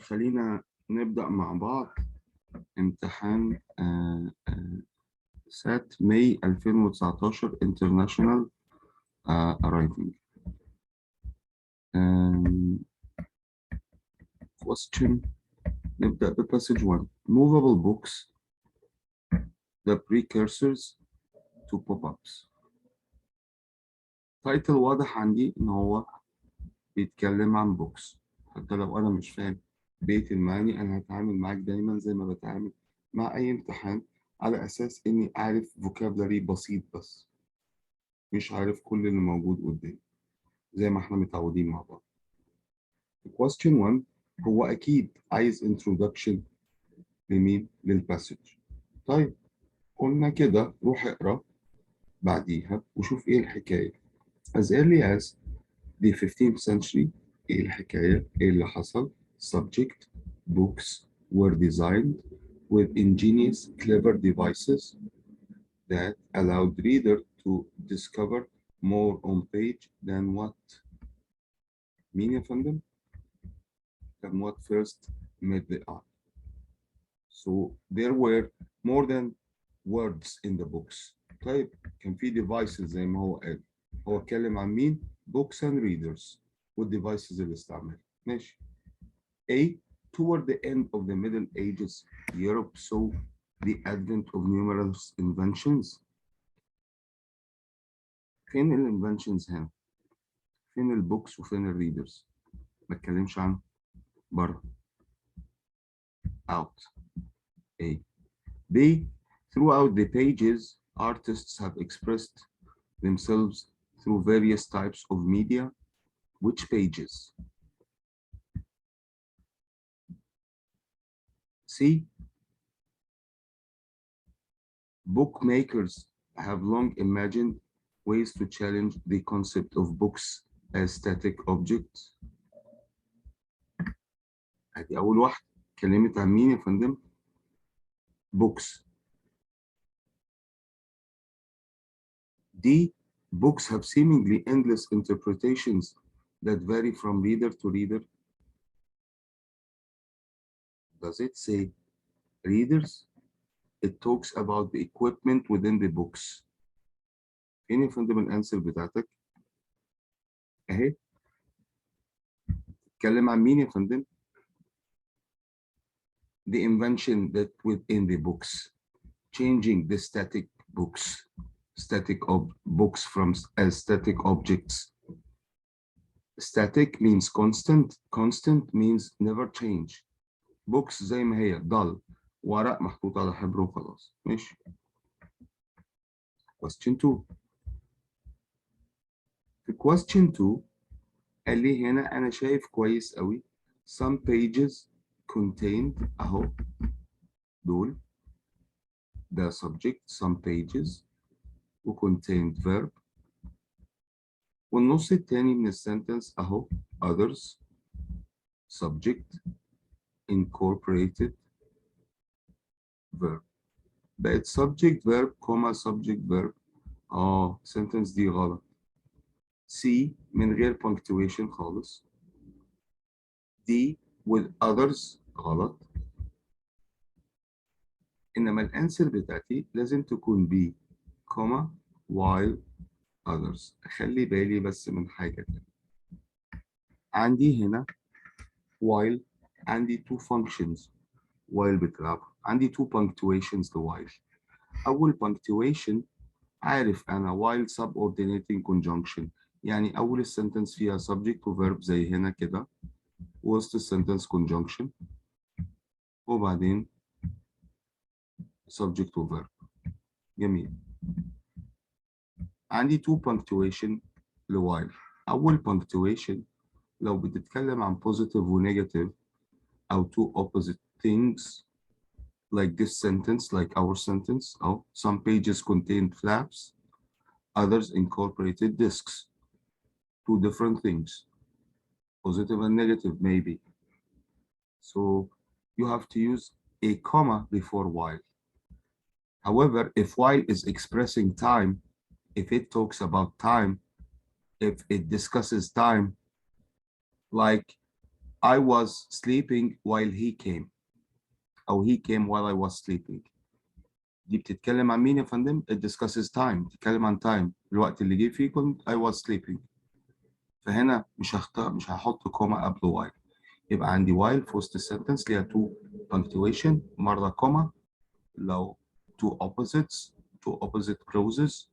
خلينا نبدأ مع بعض امتحان سات ماي 2019 International Arriving. Question. نبدأ بpassage 1. Movable books, the precursors to pop-ups. تايتل واضح عندي إن هو بيتكلم عن books. حتى لو أنا مش فاهم بيت المعاني أنا هتعامل معاك دايما زي ما بتعامل مع أي امتحان على أساس إني أعرف vocabulary بسيط بس مش عارف كل اللي موجود قدامي زي ما احنا متعودين مع بعض. question 1 هو أكيد عايز introduction لمين؟ للباسج. طيب قلنا كده روح اقرا بعديها وشوف إيه الحكاية. as early as the 15th century إيه الحكاية؟ إيه اللي حصل؟ subject books were designed with ingenious clever devices that allowed reader to discover more on page than what مين يا فندم؟ than what first met the eye. So there were more than words in the books. طيب كان في devices زي ما هو قال. هو اتكلم عن مين؟ books and readers والdevices اللي استعملها. ماشي. A. Toward the end of the Middle Ages, Europe saw the advent of numerous inventions. فين الانفنشنز هنا؟ فين البوكس وفين الريدرز؟ ما اتكلمش عن بره. Out. A. B. Throughout the pages, artists have expressed themselves through various types of media. Which pages? C. Bookmakers have long imagined ways to challenge the concept of books as static objects. ادي اول واحده اتكلمت عن مين يا فندم؟ books. D. Books have seemingly endless interpretations that vary from reader to reader. Does it say readers? It talks about the equipment within the books. فين يا فندم الانسر بتاعتك؟ اهي. اتكلم عن مين يا فندم؟ The invention that within the books, changing the static books, books from as static objects. Static means constant, constant means never change. Books زي ما هي dull، ورق محطوط على حبر وخلاص. ماشي. Question 2. في question 2 قال لي هنا أنا شايف كويس قوي some pages contained أهو دول ده subject some pages و contained verb والنص التاني من السنتنس أهو others subject incorporated verb. بقت subject verb comma subject verb. sentence دي غلط. C من غير punctuation خالص. D with others غلط. إنما الأنسر بتاعتي لازم تكون B comma while others. خلي بالي بس من حاجة تانية. عندي هنا while عندي two functions while بتلعب. عندي two punctuations while. أول punctuation عارف أنا while subordinating conjunction يعني أول السنتنس فيها subject و verb زي هنا كده وسط السنتنس conjunction وبعدين subject و verb. جميل. عندي two punctuation لwhile. أول punctuation لو بتتكلم عن positive و negative أو two opposite things like this sentence like our sentence أو some pages contain flaps others incorporated discs. Two different things positive and negative maybe. So you have to use a comma before while. However, if while is expressing time, if it talks about time, if it discusses time, like I was sleeping while he came أو he came while I was sleeping. دي بتتكلم عن مين يا فندم؟ It discusses time. بتتكلم عن time. الوقت اللي جه فيه كنت I was sleeping. فهنا مش هحط كوما قبل while. يبقى عندي while في وسط السنتنس ليها two punctuation مرة كوما لو two opposite clauses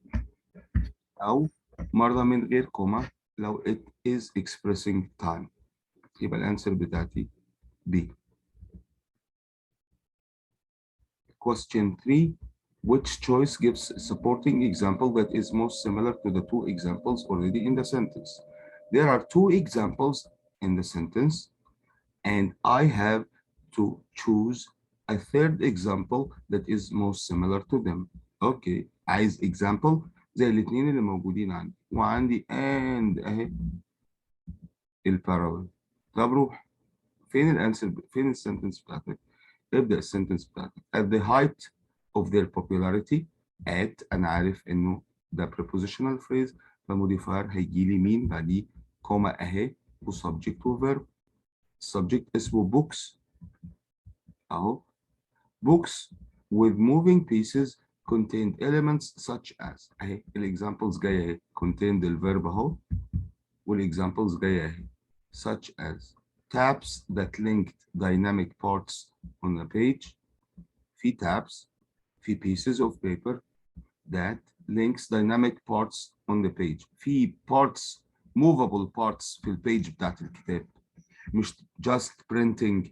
أو مرة من غير كوما لو it is expressing time. يبقى الأنسر بتاعتي B. Question 3. Which choice gives a supporting example that is most similar to the two examples already in the sentence? There are two examples in the sentence, and I have to choose a third example that is most similar to them. Okay, عايز example زي الاثنين اللي موجودين عندي وعندي and اهي البارallel. طب روح فين الانسر فين السنتنس بتاعتك؟ ابدأ السنتنس بتاعتك. At the height of their popularity at أنا عارف إنه ده prepositional phrase فموديفاير هيجي لي مين بعديه كوما أهي وسبجكت وفيرب. subject اسمه books أهو books with moving pieces contained elements such as أهي الexamples جاية أهي contained الفيرب أهو والexamples جاية أهي such as tabs that linked dynamic parts on a page. في tabs في pieces of paper that links dynamic parts on the page. في parts movable parts في البيج بتاعت الكتاب مش just printing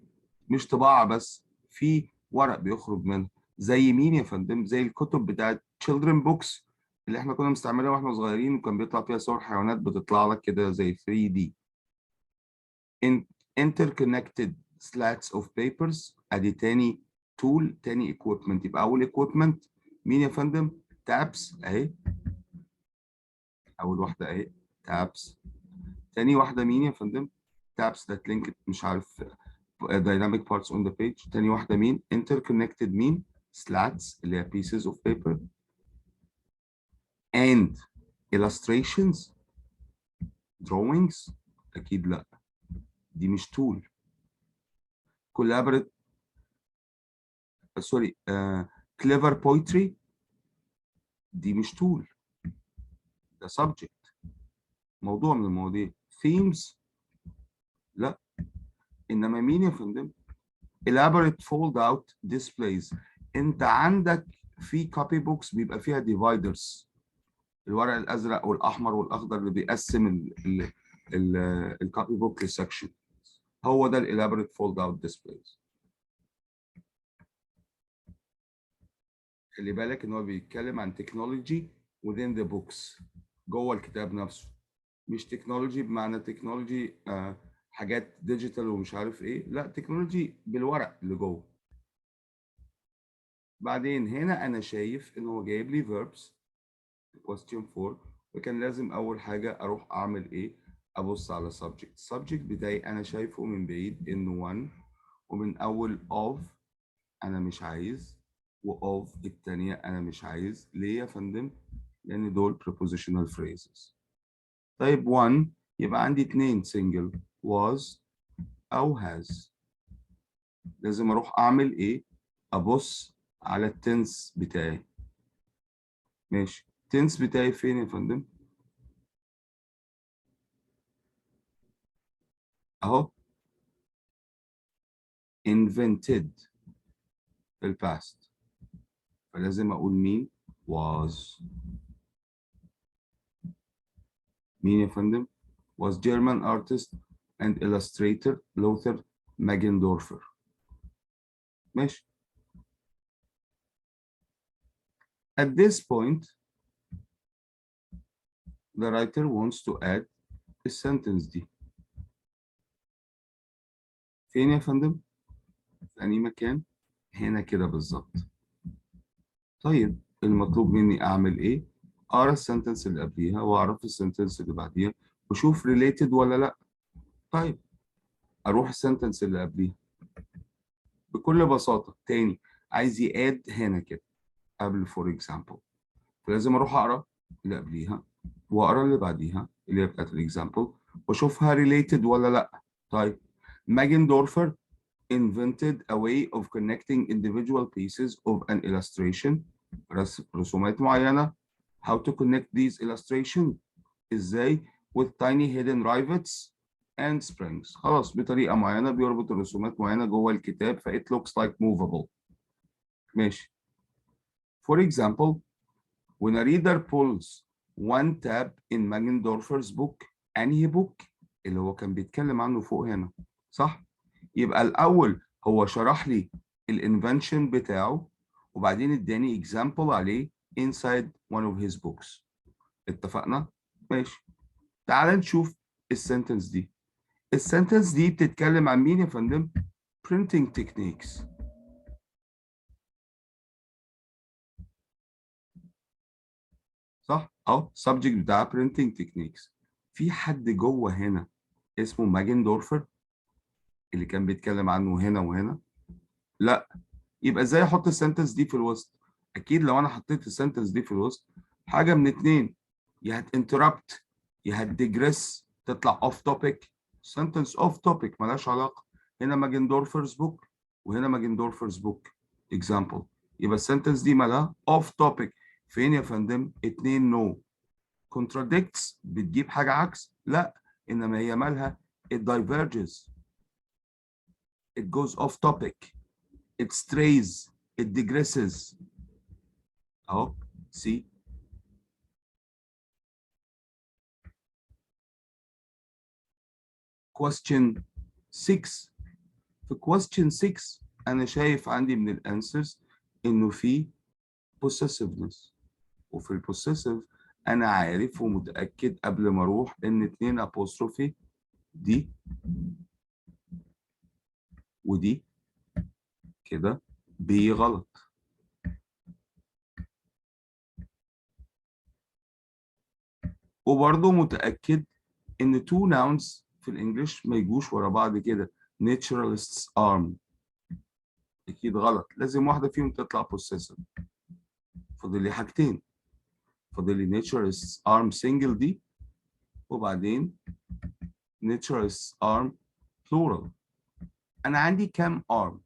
مش طباعة بس في ورق بيخرج منه زي مين يا فندم؟ زي الكتب بتاعت children books اللي احنا كنا بنستعملها واحنا صغيرين وكان بيطلع فيها صور حيوانات بتطلع لك كده زي 3D. In interconnected slats of papers ادي تاني tool تاني equipment. يبقى اول equipment مين يا فندم؟ tabs اهي اول واحده اهي tabs. تاني واحده مين يا فندم؟ tabs that link مش عارف dynamic parts on the page. تاني واحده مين؟ interconnected مين؟ slats اللي هي pieces of paper. and illustrations drawings اكيد لا دي مش tool. collaborate سوري clever poetry دي مش tool ده subject موضوع من المواضيع. themes لا انما مين يا فندم؟ elaborate fold out displays. انت عندك في copy books بيبقى فيها dividers الورق الازرق والاحمر والاخضر اللي بيقسم الكوبي بوك لسكشن هو ده elaborate fold out displays. خلي بالك ان هو بيتكلم عن technology within the books جوه الكتاب نفسه مش تكنولوجي بمعنى تكنولوجي حاجات ديجيتال ومش عارف ايه لا تكنولوجي بالورق اللي جوه. بعدين هنا انا شايف ان هو جايب لي verbs question 4 وكان لازم اول حاجه اروح اعمل ايه ابص على subject. subject بتاعي انا شايفه من بعيد انه one ومن اول of انا مش عايز و of الثانيه انا مش عايز. ليه يا فندم؟ لان دول prepositional phrases. طيب one يبقى عندي اتنين single was أو has. لازم أروح أعمل إيه؟ أبص على التنس بتاعي. ماشي، التنس بتاعي فين يا فندم؟ أهو invented في الباست. فلازم أقول مين؟ was. مين يا فندم؟ was German artist and illustrator Lothar Magendorfer. ماشي. At this point, the writer wants to add a sentence دي. فين يا فندم؟ في أي مكان؟ هنا كده بالظبط. طيب المطلوب مني أعمل إيه؟ أقرأ السنتنس اللي قبليها وأعرف السنتنس اللي بعديها وأشوف ريليتد ولا لأ. طيب أروح السنتنس اللي قبليها بكل بساطة. تاني عايز ياد هنا كده قبل فور إكزامبل فلازم أروح أقرأ اللي قبليها وأقرأ اللي بعديها اللي هي بتاعت الإكزامبل وأشوفها ريليتد ولا لأ. طيب Magendorfer invented a way of connecting individual pieces of an illustration. رسومات معينة. How to connect these illustrations؟ ازاي؟ with tiny hidden rivets and springs. خلاص بطريقة معينة بيربط الرسومات معينة جوه الكتاب ف it looks like movable. ماشي. For example, when a reader pulls one tab in Magendorfer's book، أنهي book؟ اللي هو كان بيتكلم عنه فوق هنا، صح؟ يبقى الأول هو شرح لي الانفنشن بتاعه وبعدين اداني example عليه inside one of his books. اتفقنا؟ ماشي. تعال نشوف السنتنس دي. السنتنس دي بتتكلم عن مين يا فندم؟ printing techniques. صح؟ اهو subject بتاع printing techniques. في حد جوه هنا اسمه ماجندورفر اللي كان بيتكلم عنه هنا وهنا؟ لا. يبقى ازاي احط السنتنس دي في الوسط؟ اكيد لو انا حطيت السنتنس دي في الوسط حاجه من اتنين، يا هتinterrupt يا هتديجريس تطلع اوف توبيك. سنتنس اوف توبيك مالهاش علاقه. هنا ماجندورفرز بوك وهنا ماجندورفرز بوك اكزامبل. يبقى السنتنس دي مالها اوف توبيك. فين يا فندم؟ اتنين نو. contradicts بتجيب حاجه عكس؟ لا، انما هي مالها؟ it diverges، it goes off topic، it strays، it digresses. اهو see. question 6. في question 6 انا شايف عندي من الانسرز انه في possessiveness، وفي البوسيسيف انا عارف ومتاكد قبل ما اروح ان 2 apostrophe دي ودي كده بي غلط. وبرضه متاكد ان two nouns في الانجليش ما يجوش ورا بعض كده. naturalist's arm اكيد غلط، لازم واحده فيهم تطلع possessive. فاضل لي حاجتين، فاضل لي naturalist's arm single دي وبعدين naturalist's arm plural. انا عندي كام arm؟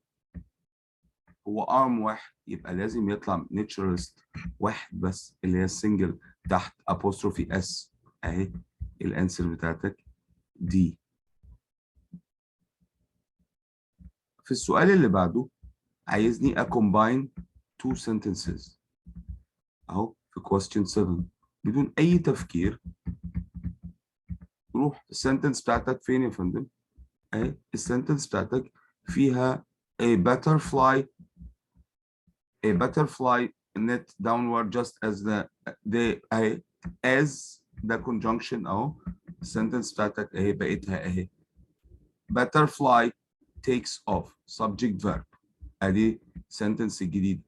هو arm واحد، يبقى لازم يطلع naturalist واحد بس اللي هي السنجل تحت apostrophe s. اهي الانسر بتاعتك دي. في السؤال اللي بعده عايزني combine two sentences اهو في question 7 بدون اي تفكير. روح السنتنس بتاعتك فين يا فندم؟ اهي السنتنس بتاعتك فيها a butterfly knit downward just as اهي as the conjunction اهو. السنتنس بتاعتك اهي بقيتها اهي butterfly takes off subject verb. ادي sentence الجديد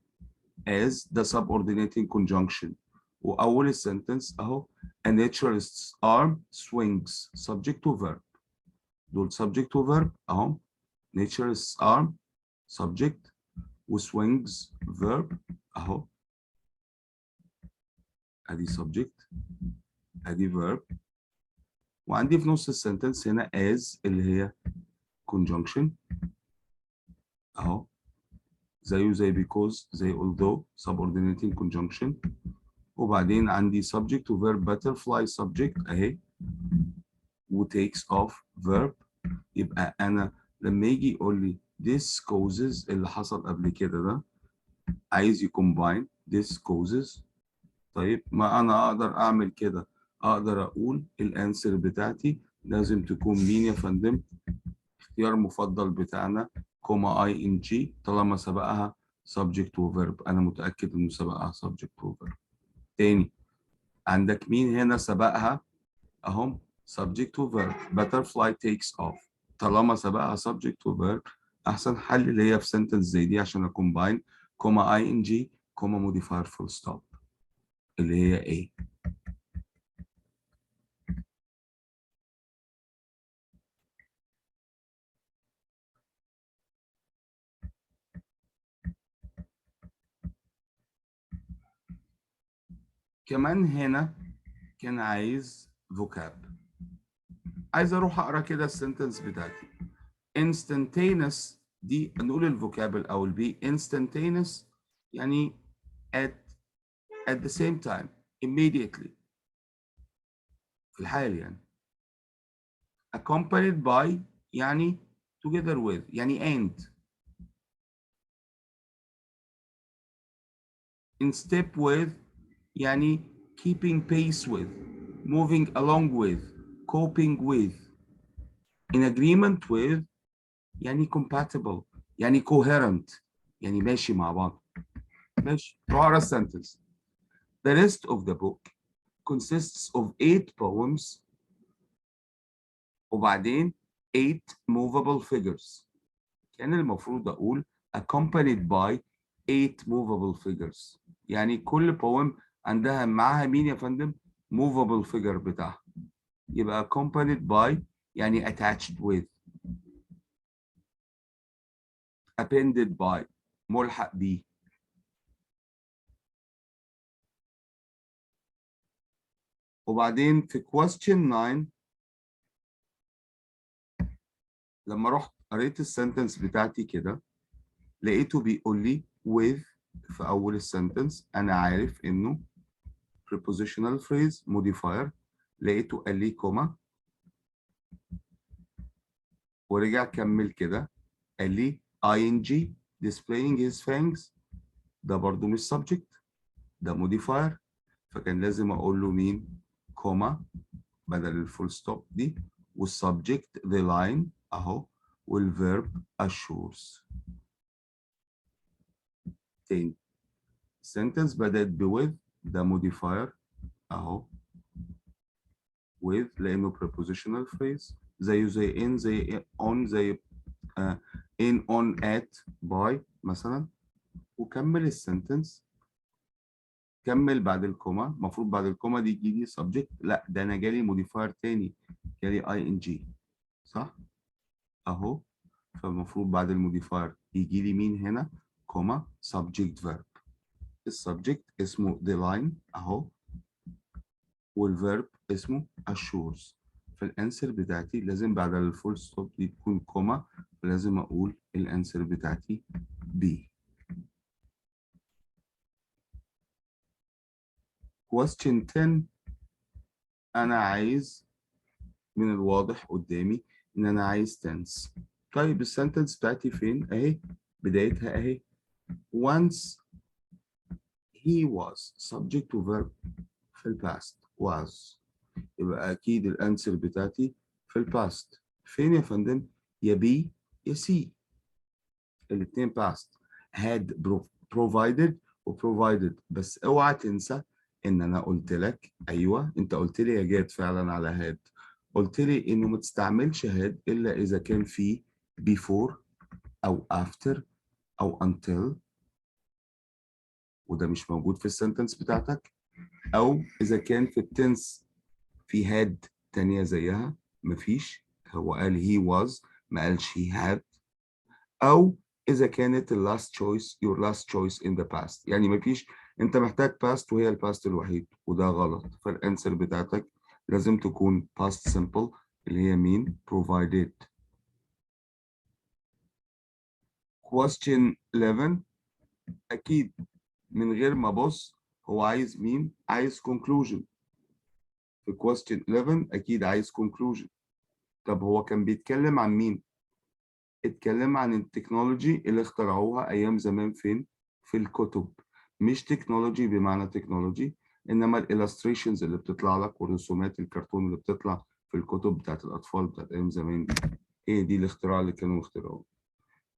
as the subordinating conjunction. واول السنتنس اهو a naturalist's arm swings subject to verb. دول subject to verb اهو. naturalist's arm subject وswings verb اهو. ادي subject ادي verb وعندي في نص السنتنس هنا as اللي هي conjunction اهو زيه زي because زي although subordinating conjunction. وبعدين عندي subject و verb butterfly subject اهي و takes off verb. يبقى انا لما يجي يقول لي this causes اللي حصل قبل كده ده عايز يكومباين this causes. طيب ما انا اقدر اعمل كده، اقدر اقول الانسر بتاعتي لازم تكون مين يا فندم؟ اختيار مفضل بتاعنا كوما اي ان جي طالما سبقها subject و verb. انا متاكد انه سبقها subject و verb. تاني عندك مين هنا سبقها؟ اهم subject و verb butterfly takes off. طالما سبقها subject و verb احسن حل اللي هي في sentence زي دي عشان اكومباين كوما اي ان جي كوما modifier full stop اللي هي ايه. كمان هنا كان عايز vocab. عايز اروح اقرا كده السنتنس بتاعتي. instantaneous دي نقول الفوكاب الأول بي instantaneous يعني at the same time immediately في الحال يعني. accompanied by يعني together with يعني and. in step with يعني keeping pace with, moving along with, coping with. in agreement with يعني compatible يعني coherent يعني ماشي مع بعض. ماشي. اقرا sentence. The rest of the book consists of 8 poems وبعدين 8 movable figures. كان المفروض اقول accompanied by 8 movable figures. يعني كل poem عندها معاها مين يا فندم؟ movable figure بتاعها. يبقى accompanied by يعني attached with. appended by ملحق بيه. وبعدين في question 9 لما رحت قريت السنتنس بتاعتي كده لقيته بيقول لي with في أول السنتنس أنا عارف إنه prepositional phrase modifier. لقيته قال لي كوما ورجع كمل كده قال لي ing displaying his fangs ده برضو مش subject ده modifier. فكان لازم أقول له مين كوما بدل الفول ستوب دي والسبجكت the line أهو والverb assures. تاني sentence بدأت with ده modifier أهو with لأنه prepositional phrase زيه زي in زي on زي in on at by مثلا. وكمل السنتنس كمل بعد الكوما. المفروض بعد الكوما دي يجي لي subject لا ده أنا جالي modifier تاني جالي ing صح أهو. فالمفروض بعد الموديفاير يجي لي مين هنا كوما subject verb. السبجكت اسمه the line اهو والverb اسمه assures. فالانسر بتاعتي لازم بعد الفول ستوب دي تكون كوما. لازم اقول الانسر بتاعتي B. question 10 انا عايز من الواضح قدامي ان انا عايز tense. طيب السنتنس بتاعتي فين اهي بدايتها اهي once he was subject to verb في الباست was. يبقى أكيد الأنسر بتاعتي في الباست. فين يا فندم؟ يا بي يا سي. الاتنين باست. had provided و provided. بس اوعى تنسى إن أنا قلت لك أيوه أنت قلت لي يا جاد فعلا على had. قلت لي إنه ما تستعملش had إلا إذا كان في before أو after أو until وده مش موجود في السنتنس بتاعتك. أو إذا كان في التنس في had تانية زيها مفيش. هو قال he was ما قالش he had. أو إذا كانت ال last choice your last choice in the past يعني مفيش. أنت محتاج past وهي الباست الوحيد وده غلط. فالأنسر بتاعتك لازم تكون past simple اللي هي مين provided. question 11 أكيد من غير ما أبص هو عايز مين؟ عايز conclusion. في question 11 أكيد عايز conclusion. طب هو كان بيتكلم عن مين؟ اتكلم عن التكنولوجي اللي اخترعوها أيام زمان فين؟ في الكتب. مش تكنولوجي بمعنى تكنولوجي إنما الإلستريشنز اللي بتطلع لك والرسومات الكرتون اللي بتطلع في الكتب بتاعت الأطفال بتاعت أيام زمان دي. هي دي الاختراع اللي كانوا اخترعوه.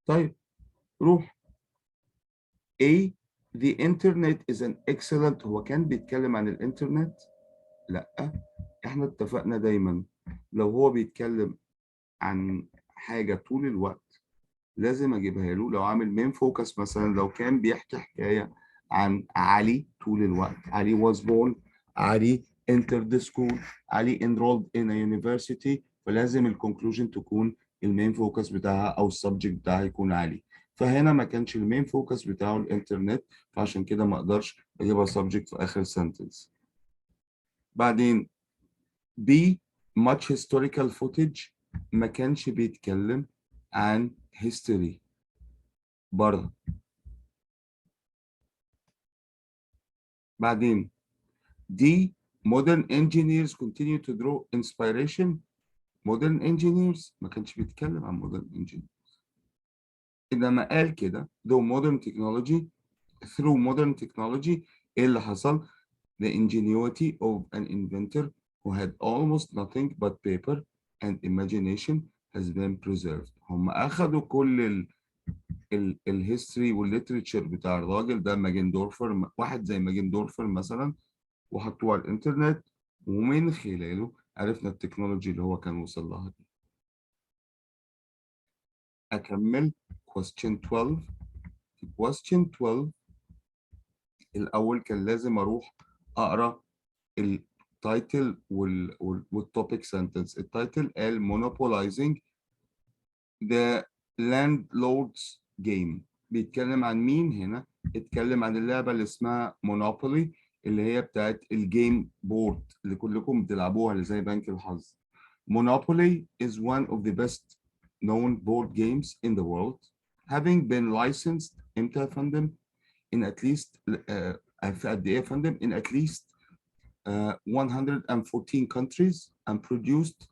طيب روح. A the internet is an excellent. هو كان بيتكلم عن الإنترنت؟ لأ. إحنا اتفقنا دايما لو هو بيتكلم عن حاجة طول الوقت لازم اجيبها له. لو عامل مين فوكس مثلا لو كان بيحكي حكايه عن علي طول الوقت علي was born علي entered the school علي enrolled in a university فلازم الكونكلوجن تكون المين فوكس بتاعها او السبجكت بتاعها يكون علي. فهنا ما كانش المين فوكس بتاعه الانترنت فعشان كده ما اقدرش اجيبها سبجكت في اخر السنتنس. بعدين B much historical footage ما كانش بيتكلم عن history برضه. بعدين D modern engineers continue to draw inspiration. modern engineers ما كانش بيتكلم عن modern engineers، إنما قال كده though modern technology through modern technology إيه اللي حصل؟ The ingenuity of an inventor who had almost nothing but paper and imagination has been preserved. هم أخدوا كل الهيستوري والليتريتشر بتاع الراجل ده ماجندورفر، واحد زي ماجندورفر مثلا، وحطوه على الإنترنت، ومن خلاله عرفنا التكنولوجي اللي هو كان وصل لها دي. أكمل question 12. question 12 الأول كان لازم أروح أقرأ التايتل والتوبيك سنتنس. التايتل قال monopolizing the landlord's game. بيتكلم عن مين هنا؟ اتكلم عن اللعبة اللي اسمها مونوبولي، اللي هي بتاعت الجيم بورد اللي كلكم بتلعبوها اللي زي بنك الحظ. Monopoly is one of the best known board games in the world, having been licensed امتى يا فندم؟ in at least في قد ايه يا فندم؟ in at least 114 countries and produced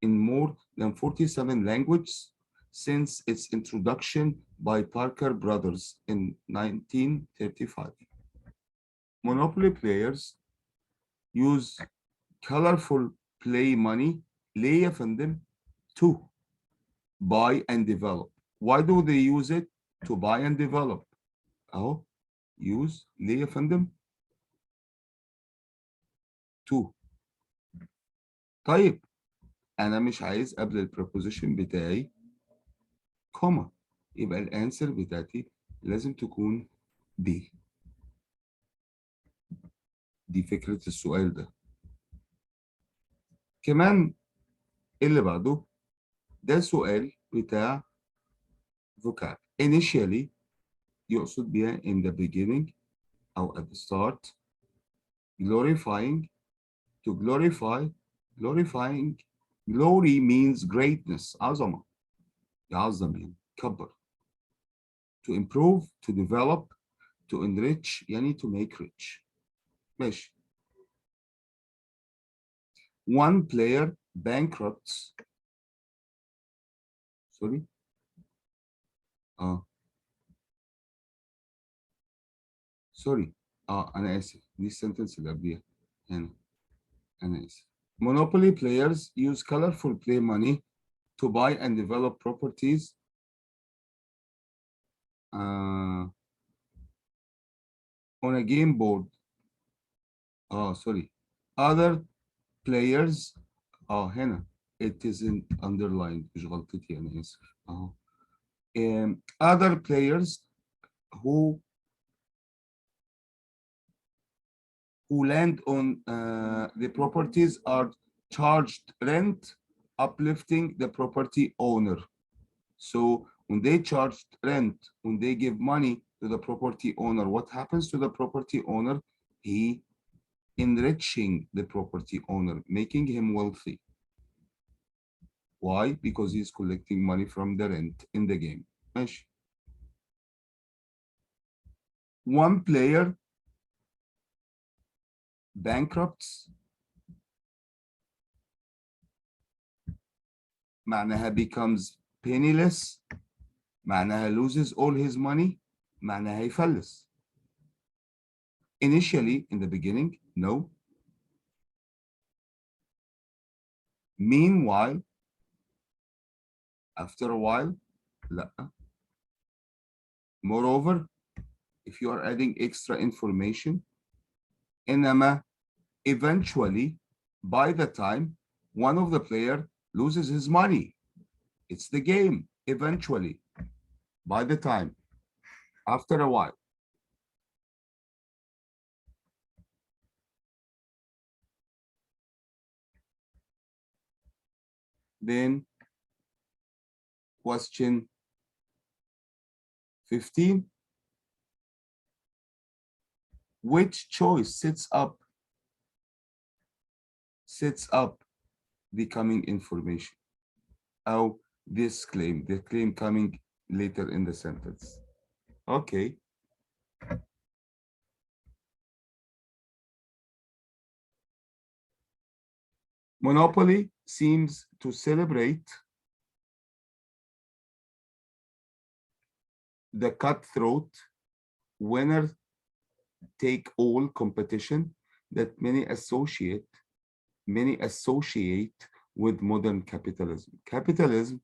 in more than 47 languages since its introduction by Parker Brothers in 1935. Monopoly players use colorful play money ليه يا فندم؟ to buy and develop. Why do they use it? To buy and develop. أهو use ليه يا فندم؟ to. طيب أنا مش عايز قبل البروبوزيشن بتاعي كوما، يبقى الانسر بتاعتي لازم تكون دي. دي فكرة السؤال ده. كمان اللي بعده ده سؤال بتاع vocab. initially يقصد بيها in the beginning أو at the start. glorifying to glorify. glorifying glory means greatness، عظمة، يعظم يعني كبر. to improve to develop to enrich يعني to make rich. ماشي. one player bankrupts. sorry سوري انا اسف، دي السنتنس اللي قبليها هنا، انا اسف. Monopoly players use colorful play money to buy and develop properties on a game board. sorry. Other players هنا it isn't underlined، مش غلطتي انا اسف. other players who land on the properties are charged rent, uplifting the property owner. So when they charge rent, when they give money to the property owner, what happens to the property owner? He enriching the property owner, making him wealthy. Why? Because he's collecting money from the rent in the game. ماشي. One player bankrupts معناها becomes penniless، معناها loses all his money، معناها يفلس. Initially, in the beginning, no. Meanwhile, after a while, لا. Moreover, if you are adding extra information, إنما eventually, by the time one of the player loses his money, it's the game. Eventually, by the time, after a while. Then question 15. Which choice sets up the coming information? أو disclaim, the claim coming later in the sentence. Okay. Monopoly seems to celebrate the cutthroat winner take all competition that many associate with modern capitalism. Capitalism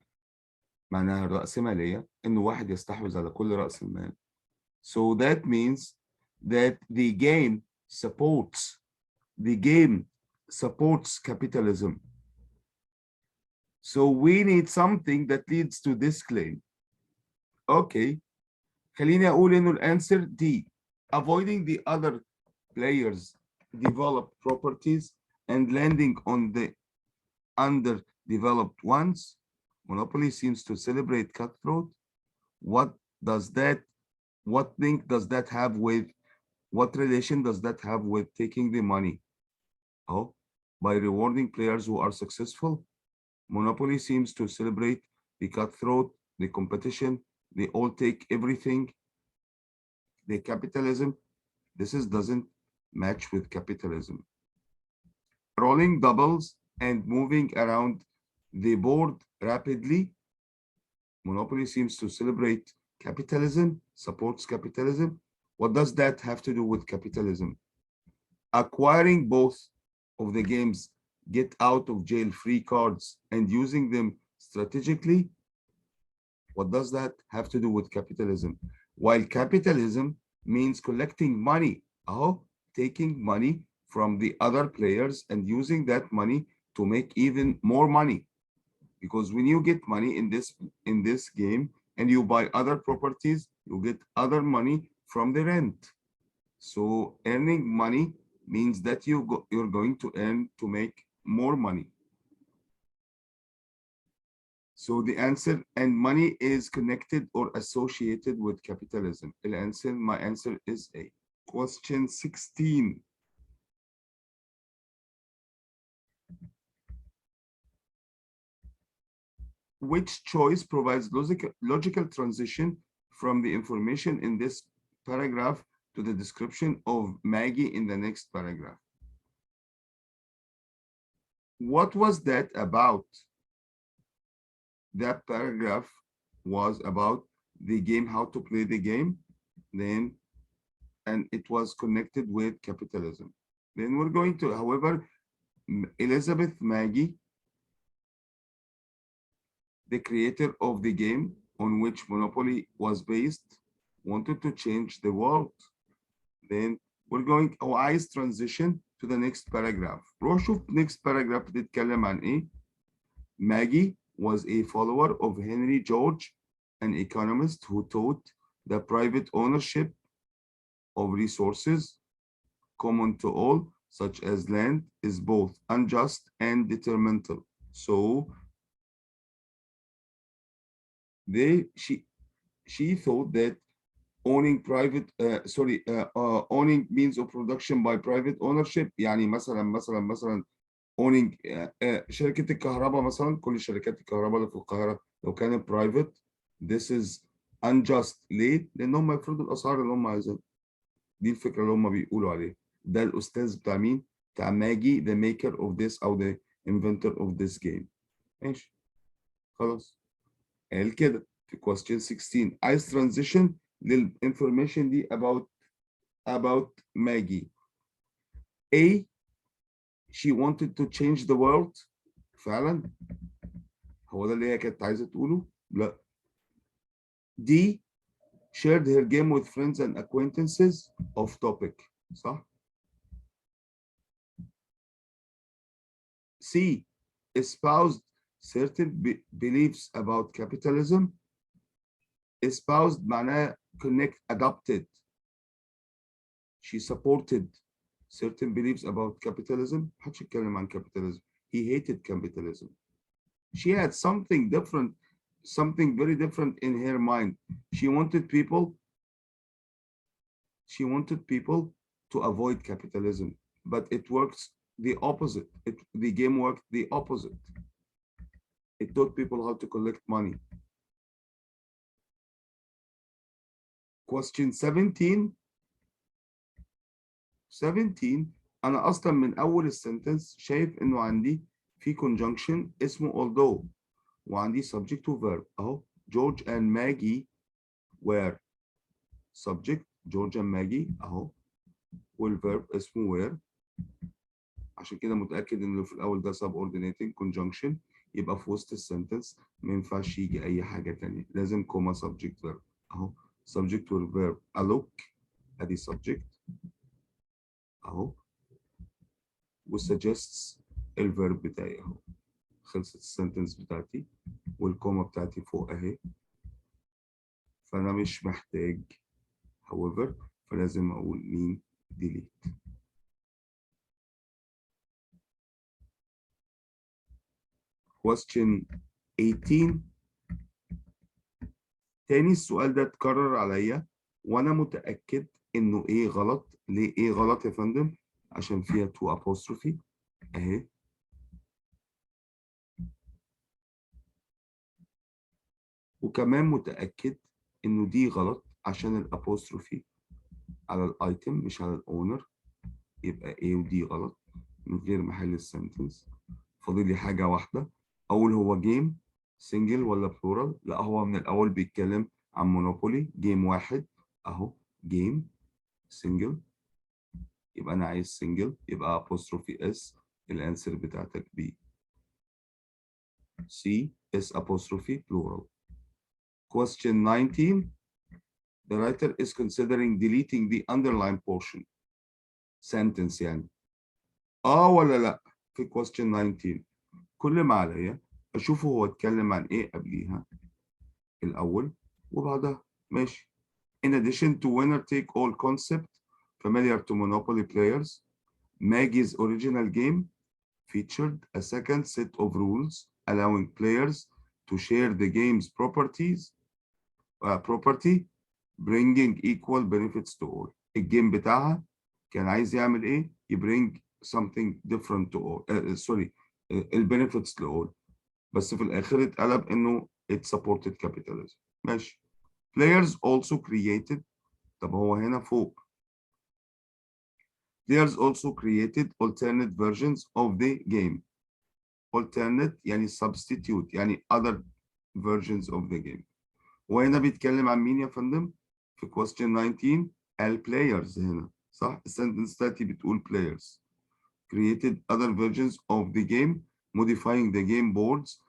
معناها الرأسمالية إنه واحد يستحوذ على كل رأس المال. So that means that the game supports capitalism. So we need something that leads to this claim. Okay. خليني أقول إنه الأنسر D. Avoiding the other players developed properties and landing on the underdeveloped ones. Monopoly seems to celebrate cutthroat. What link does that have with, what relation does that have with taking the money? Oh, by rewarding players who are successful. Monopoly seems to celebrate the cutthroat, the competition, they all take everything. The capitalism, doesn't match with capitalism. Rolling doubles and moving around the board rapidly. Monopoly seems to celebrate capitalism, supports capitalism. What does that have to do with capitalism? Acquiring both of the game's get out of jail free cards and using them strategically. What does that have to do with capitalism? While capitalism means collecting money, taking money from the other players and using that money to make even more money. Because when you get money in this game and you buy other properties, you get other money from the rent. So earning money means that you're going to earn to make more money. So the answer, and money is connected or associated with capitalism. My answer is A. Question 16. Which choice provides logical transition from the information in this paragraph to the description of Maggie in the next paragraph? What was that about? That paragraph was about the game, how to play the game, and it was connected with capitalism. Then we're going to, however, Elizabeth Maggie, the creator of the game on which Monopoly was based, wanted to change the world. Then we're going wise transition to the next paragraph. روح شوف next paragraph بتتكلم عن ايه. Maggie was a follower of Henry George, an economist who taught the private ownership of resources common to all, such as land, is both unjust and detrimental. So she thought that owning owning means of production by private ownership. يعني مثلا owning شركة الكهرباء مثلا، كل شركات الكهرباء اللي في القاهرة لو كانت private, this is unjust. ليه؟ لأن هم يفرضوا الأسعار اللي هم عايزينها. دي الفكرة اللي هم بيقولوا عليها. ده الأستاذ بتاع مين؟ بتاع ماجي the maker of this أو the inventor of this game. ماشي. خلاص. قال كده في question 16. عايز transition للinformation دي about Maggie. A. She wanted to change the world. فعلا هو ده اللي هي كانت عايزة تقوله؟ لا. D. Shared her game with friends and acquaintances. Off topic. صح؟ C. Espoused certain beliefs about capitalism. Espoused معناها adopted. She supported certain beliefs about capitalism. محدش يتكلم عن capitalism. He hated capitalism. She had something different, something very different in her mind. She wanted people to avoid capitalism, but it works the opposite. The game worked the opposite. It taught people how to collect money. Question 17. أنا أصلا من أول السنتنس شايف إنه عندي في conjunction اسمه although وعندي subject و verb أهو. George and Maggie were subject. George and Maggie أهو. والverb اسمه were. عشان كده متأكد إنه في الأول ده subordinating conjunction، يبقى في وسط السنتنس ما ينفعش يجي أي حاجة تانية، لازم كوما subject verb أهو. subject والverb ألوك أدي subject أهو، وسجستس الفيرب بتاعي اهو. خلصت السنتنس بتاعتي والكوما بتاعتي فوق اهي، فانا مش محتاج however، فلازم اقول مين delete. question 18. تاني السؤال ده اتكرر عليا وانا متأكد انه ايه غلط. ليه ايه غلط يا فندم؟ عشان فيها تو apostrophe اهي، وكمان متأكد انه دي غلط عشان الابوستروفي على الايتم مش على الاونر، يبقى A ودي غلط من غير محل السنتنس. فاضل لي حاجة واحدة، أقول هو جيم سنجل ولا بلورال؟ لا، هو من الأول بيتكلم عن مونوبولي، جيم واحد أهو، جيم سنجل، يبقى أنا عايز سنجل، يبقى أبوستروفي اس، الأنسر بتاعتك B. C is apostrophe plural. Question 19. The writer is considering deleting the underlined portion. Sentence يعني. ولا لا؟ في question 19 كل ما عليا اشوفه هو اتكلم عن ايه قبليها الاول وبعدها ماشي. In addition to winner take all concept familiar to Monopoly players, Maggie's original game featured a second set of rules allowing players to share the game's property, bringing equal benefits to all. الجيم بتاعها كان عايز يعمل ايه؟ يبرينج something different to all. sorry, البنفيتس to all. بس في الاخر اتقلب انه it supported capitalism. ماشي. Players also created. طب هو هنا فوق. Players also created alternate versions of the game. Alternate يعني substitute يعني other versions of the game. وهنا بيتكلم عن مين يا فندم؟ في question 19 players هنا صح؟ السنتنس بتاعتي بتقول players created other versions of the game modifying the game boards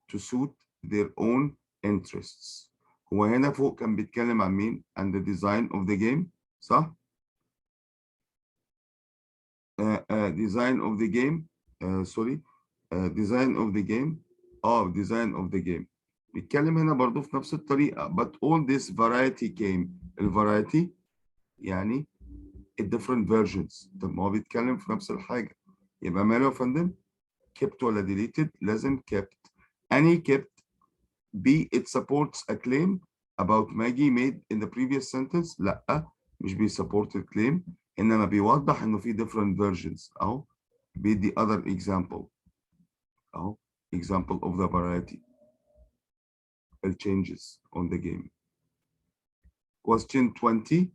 to suit their own interests. هو هنا فوق كان بيتكلم عن مين؟ عن the design of the game صح؟ design of the game sorry design of the game design of the game. بيتكلم هنا برضو في نفس الطريقة but all this variety came. الفرايتي يعني different versions. طب ما هو بيتكلم في نفس الحاجة، يبقى ماله يا فندم؟ kept ولا deleted؟ لازم kept. any kept B it supports a claim about Maggie made in the previous sentence. لا مش بيسبورت الكليم، انما بيوضح انه في different versions اهو. بيدي other example اهو example of the variety the changes on the game. Question 20.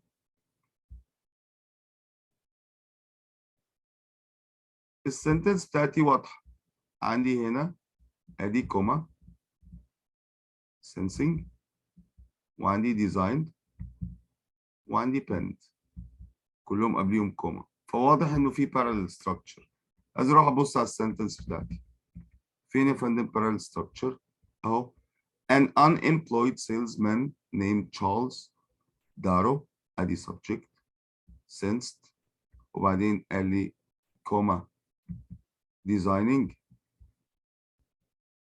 السنتنس بتاعتي واضحة، عندي هنا ادي كوما sensing وعندي designed وعندي penned كلهم قبليهم كوما، فواضح انه في parallel structure. عايز اروح ابص على السنتنس بتاعتي. فين يا فندم parallel structure؟ اهو. An unemployed salesman named Charles Darrow ادي subject sensed وبعدين قال لي كوما designing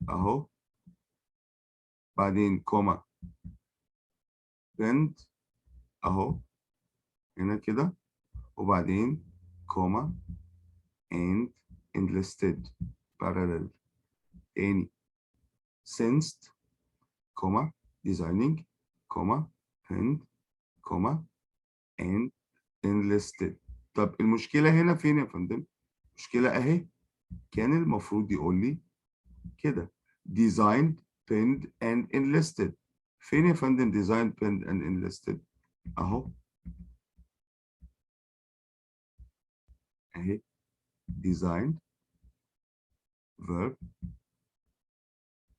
اهو، بعدين كوما penned اهو هنا كده، وبعدين كوما and enlisted parallel تاني sensed كوما designing كوما penned كوما and enlisted. طب المشكلة هنا فين يا فندم؟ المشكلة اهي، كان المفروض يقول لي كده designed, penned and enlisted. فين يا فندم designed, penned and enlisted؟ اهو اهي designed verb,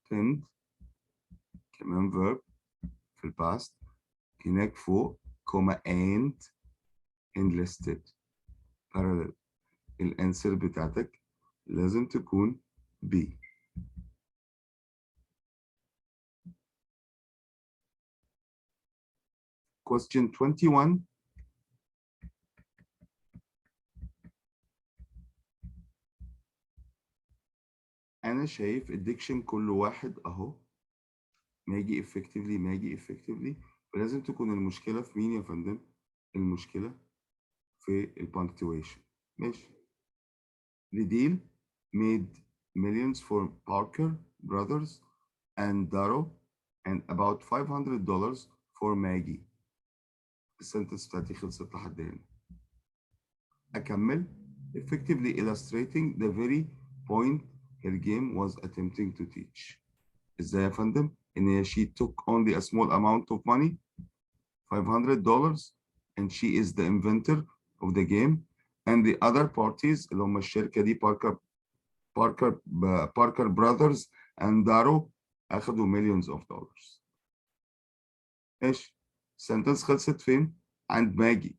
penned كمان verb في الباست، هناك فوق كوما and enlisted parallel. الانسر بتاعتك لازم تكون B. Question 21. أنا شايف الديكشن كل واحد أهو ماجي effectively ولازم تكون المشكلة في مين يا فندم؟ المشكلة في البنكتويشن. ماشي. The deal made millions for Parker brothers and Darrow and about $500 for Maggie. السنتنس بتاعتي خلصت لحد هنا. أكمل. Effectively illustrating the very point her game was attempting to teach. إزاي يا فندم؟ إن she took only a small amount of money, $500, and she is the inventor of the game, and the other parties اللي هم الشركة دي Parker Brothers and Darrow أخدوا millions of dollars. ماشي. السنتنس خلصت فين؟ عند ماجي.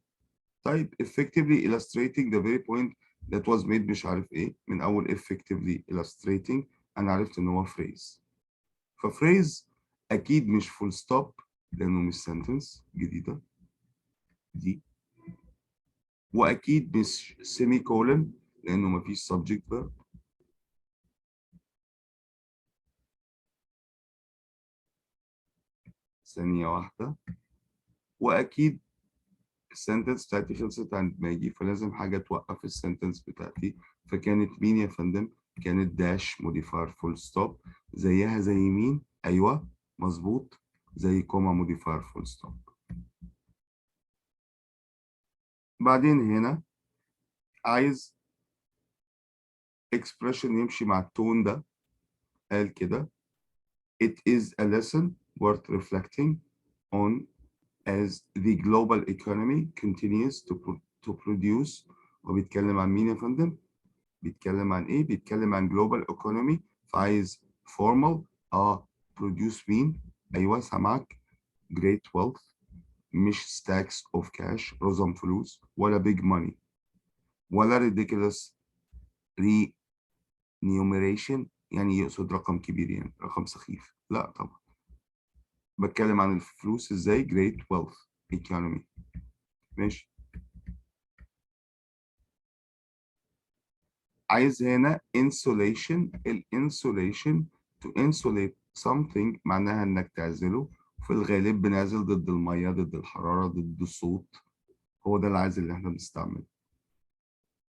طيب effectively illustrating the very point that was made مش عارف ايه. من اول effectively illustrating انا عرفت ان هو phrase. فphrase اكيد مش full stop لانه مش sentence جديده دي، واكيد مش semicolon لانه مفيش subject verb. ثانيه واحده. واكيد السنتنس بتاعتي خلصت عند ماجي فلازم حاجه توقف السنتنس بتاعتي. فكانت مين يا فندم؟ كانت داش موديفاير فول ستوب. زيها زي مين؟ ايوه مظبوط، زي كوما موديفاير فول ستوب. بعدين هنا عايز اكسبريشن يمشي مع التون ده. قال كده it is a lesson worth reflecting on as the global economy continues to produce. وبيتكلم عن مين يا فندم؟ بيتكلم عن ايه؟ بيتكلم عن global economy. فعايز formal. produce مين؟ ايوه سامعك. great wealth مش stacks of cash رزم فلوس ولا big money ولا ridiculous remuneration يعني يقصد رقم كبير يعني رقم سخيف. لا طبعا. بتكلم عن الفلوس ازاي؟ great wealth economy. ماشي. عايز هنا insulation. الانسوليشن to insulate something معناها انك تعزله. في الغالب بنعزل ضد الميه، ضد الحراره، ضد الصوت. هو ده العازل اللي احنا بنستعمله.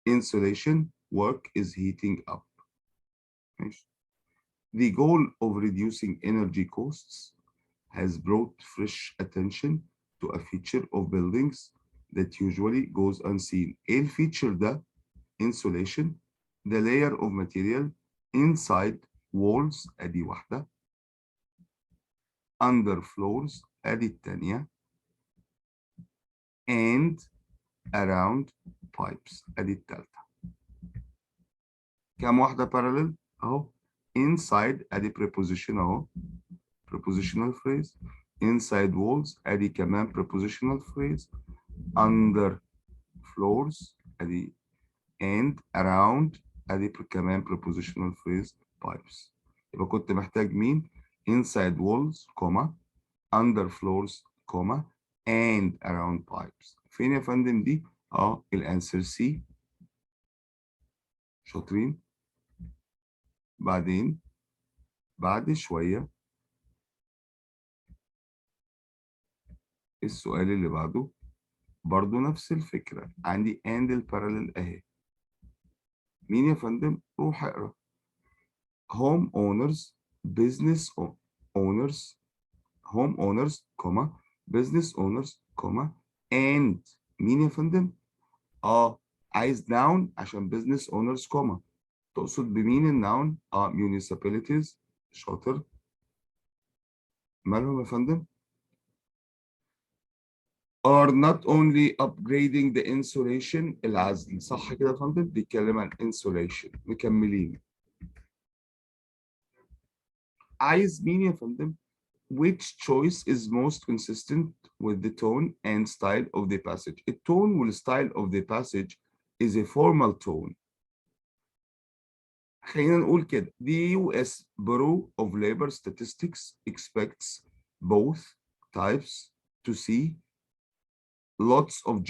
insulation work is heating up. ماشي. The goal of reducing energy costs has brought fresh attention to a feature of buildings that usually goes unseen. ايه الفيتشر ده؟ insulation the layer of material inside walls ادي واحدة، under floors ادي التانية، and around pipes ادي التالتة. كام واحدة parallel؟ اهو inside ادي preposition اهو prepositional phrase، inside walls ادي كمان prepositional phrase، under floors ادي and around ادي كمان prepositional phrase pipes. يبقى كنت محتاج مين؟ inside walls كوما under floors كوما and around pipes. فين يا فندم دي؟ الانسر سي. شاطرين. بعدين بعد شوية السؤال اللي بعده برضو نفس الفكرة. عندي and البارالل اهي. مين يا فندم؟ روح اقرا. home owners business owners home owners كوما business owners كوما and مين يا فندم؟ عايز noun عشان business owners كوما. تقصد بمين الناون؟ municipalities شاطر. مالهم يا فندم؟ are not only upgrading the insulation العزل، صح كده يا فندم؟ بيتكلم عن insulation. مكملين. عايز مين يا فندم؟ Which choice is most consistent with the tone and style of the passage? The tone والstyle of the passage is a formal tone. خلينا نقول كده. The US Bureau of Labor Statistics expects both types to see lots of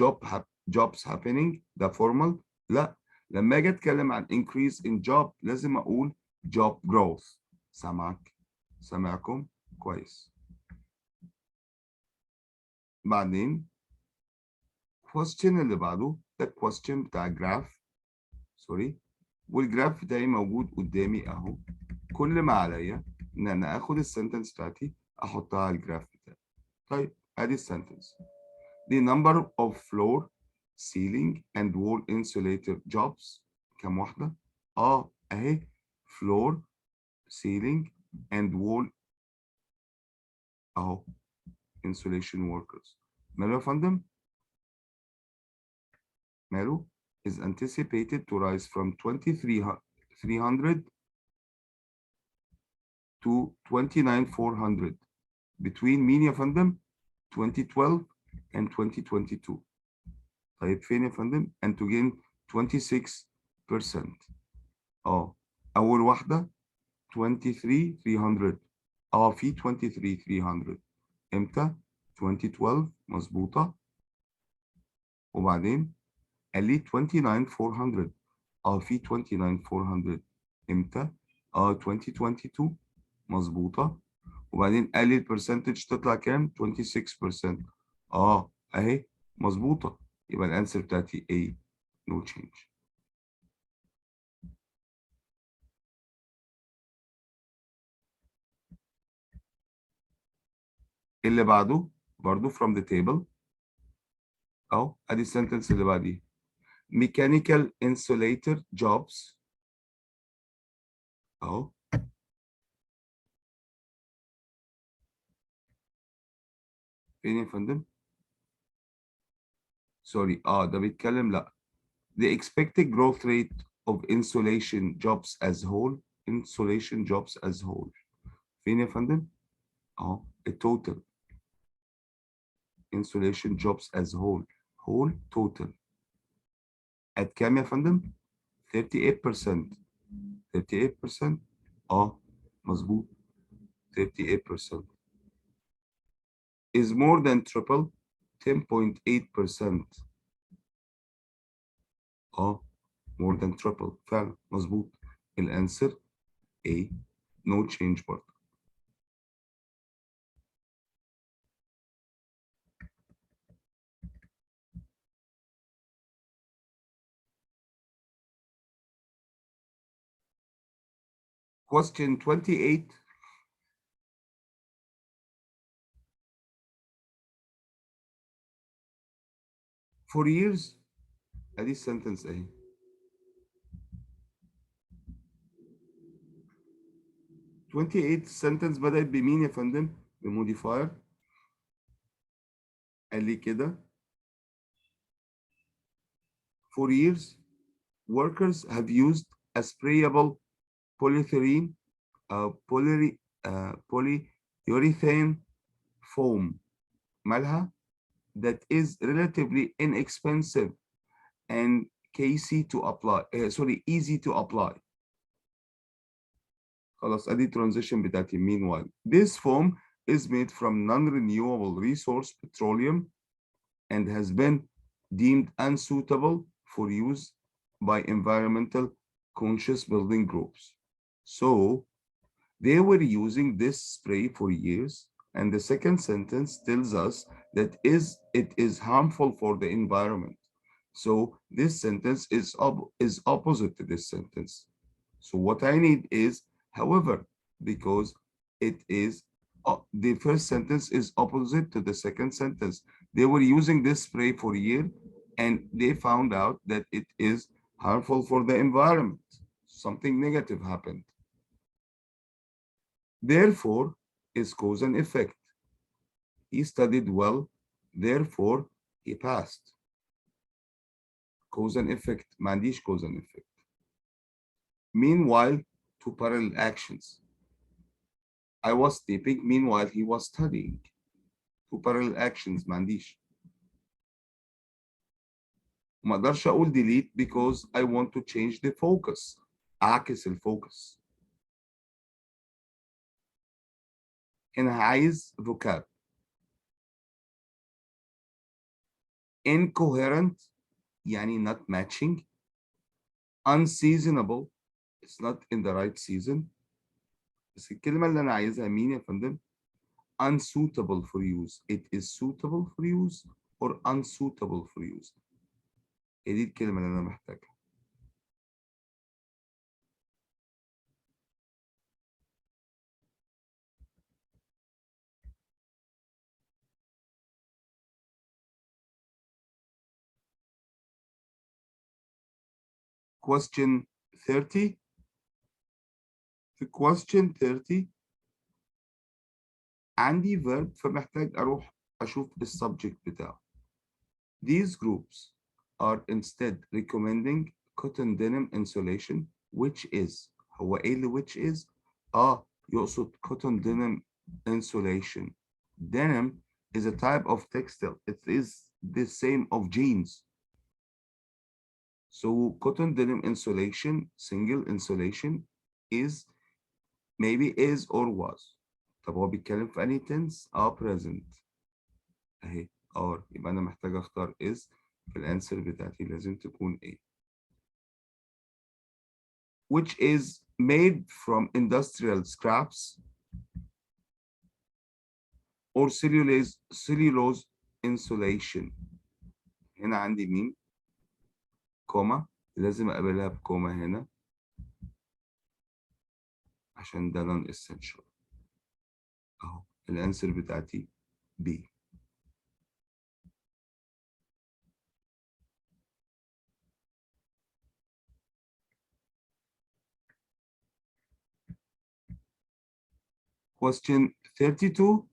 jobs happening. ده formal. لا، لما اجي اتكلم عن increase in job لازم اقول job growth. سامعكم كويس. بعدين question اللي بعده ده question بتاع جراف، سوري، والجراف بتاعي موجود قدامي اهو. كل ما عليا ان انا اخد السنتنس بتاعتي احطها على الجراف بتاعي. طيب ادي السنتنس. The number of floor, ceiling and wall insulator jobs كم واحدة؟ اهي floor, ceiling and wall اهو insulation workers. ماله يا فندم؟ ماله is anticipated to rise from 2300 to 29400 between مين يا فندم؟ 2012 and 2022. طيب فين يا فندم؟ and to gain 26%. أول واحدة 23300. في 23300 إمتى؟ 2012 مظبوطة. وبعدين قال لي 29400. في 29400 إمتى؟ 2022 مظبوطة. وبعدين قال لي البرسنتج تطلع كام؟ 26%. اهي مظبوطة. يبقى الانسر بتاعتي A no change. اللي بعده برضو from the table اهو. ادي السنتنس اللي بعديه. mechanical insulator jobs اهو. فين يا فندم؟ سوري ده بيتكلم لا. the expected growth rate of insulation jobs as whole. insulation jobs as whole. فين يا فندم؟ التوتال insulation jobs as whole total at كام يا فندم؟ 38%. 38%. مظبوط. 38% is more than triple. 10.8%. more than triple فعلا مظبوط. الانسر A no change برضه. Question 28. For years ادي السنتنس اهي. 28 sentence بدأت بمين يا فندم؟ بموديفاير. قال لي كده for years workers have used a sprayable polyurethane polyurethane foam مالها that is relatively inexpensive and easy to apply. easy to apply. خلاص ادي transition بتاعتي. meanwhile this foam is made from non-renewable resource petroleum and has been deemed unsuitable for use by environmental conscious building groups. So they were using this spray for years, and the second sentence tells us that it is harmful for the environment. So this sentence is opposite to this sentence. So what I need is, however, because it is the first sentence is opposite to the second sentence. They were using this spray for a year and they found out that it is harmful for the environment. Something negative happened. Therefore is cause and effect. He studied well, therefore he passed. Cause and effect. ما عنديش cause and effect. Meanwhile, two parallel actions. I was sleeping, meanwhile he was studying. Two parallel actions ما عنديش. ما اقدرش اقول delete because I want to change the focus. اعكس الفوكس. هنا عايز vocab. Incoherent يعني not matching. Unseasonable, it's not in the right season. بس الكلمة اللي أنا عايزها مين يا فندم؟ Unsuitable for use. It is suitable for use or unsuitable for use. هي دي الكلمة اللي أنا محتاجها. Question 30. في question 30 عندي verb فمحتاج أروح أشوف السبجect بتاعه. These groups are instead recommending cotton denim insulation which is. هو إيه اللي which is؟ يقصد cotton denim insulation. Denim is a type of textile. It is the same of jeans. So cotton denim insulation, single insulation is maybe is or was. طب هو بيتكلم في أنهي tense؟ present. أهي or يبقى أنا محتاج أختار is في الأنسر بتاعتي لازم تكون إيه. Which is made from industrial scraps or cellulose insulation. هنا عندي مين؟ كوما لازم أقابلها بكوما هنا عشان ده non essential. أهو الأنسر بتاعتي B. Question 32.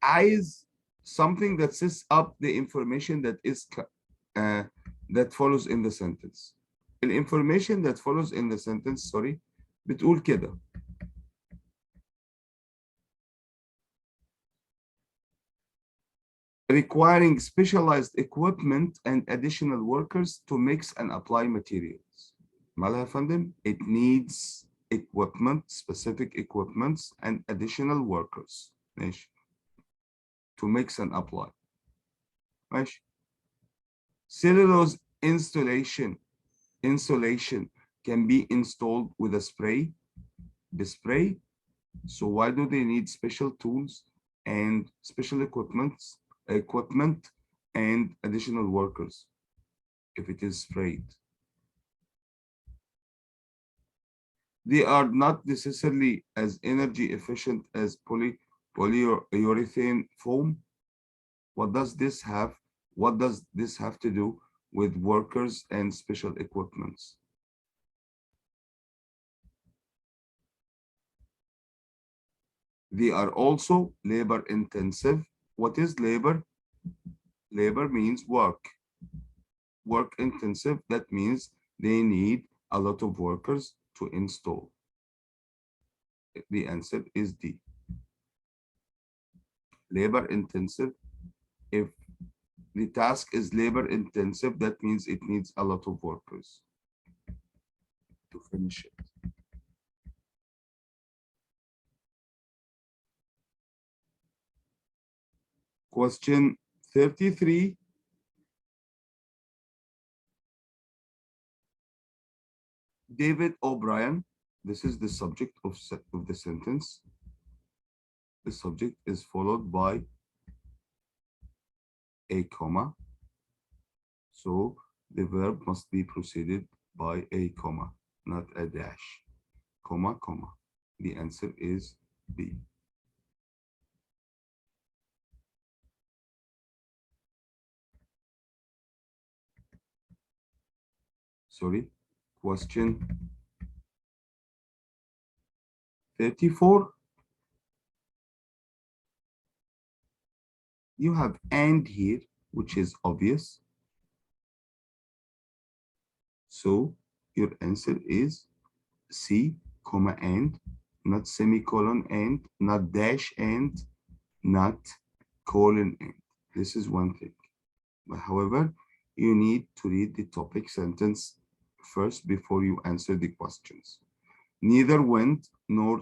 عايز something that sets up the information that is that follows in the sentence. The information that follows in the sentence بتقول كده. Requiring specialized equipment and additional workers to mix and apply materials. مالها يا فندم؟ It needs equipment, specific equipments and additional workers. ماشي. To mix and apply. ماشي. Cellulose insulation can be installed with a spray. The spray. So why do they need special tools and special equipment and additional workers if it is sprayed? They are not necessarily as energy efficient as polyurethane foam. What does this have? What does this have to do with workers and special equipments? They are also labor intensive. What is labor? Labor means work. Work intensive, that means they need a lot of workers to install. The answer is D. Labor intensive. If the task is labor intensive, that means it needs a lot of workers to finish it. Question 33. David O'Brien, this is the subject of the sentence. The subject is followed by a comma. So the verb must be preceded by a comma, not a dash. Comma, comma. The answer is B. Sorry. Question 34, you have and here, which is obvious. So your answer is C, comma and, not semicolon and, not dash and, not colon and. This is one thing. But however, you need to read the topic sentence first before you answer the questions. Neither wind nor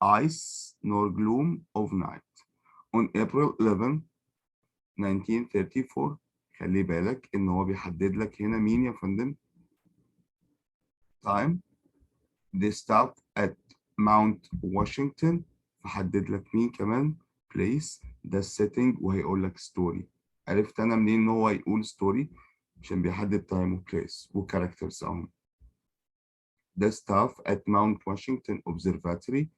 ice nor gloom of night. On April 11, 1934. خلي بالك إن هو بيحدد لك هنا مين يا فندم؟ time. They stop at Mount Washington. فحدد لك مين كمان؟ place. ده setting وهيقول لك story. عرفت أنا منين إن هو يقول story؟ عشان بيحدد time و place و characters أهم. The staff at Mount Washington Observatory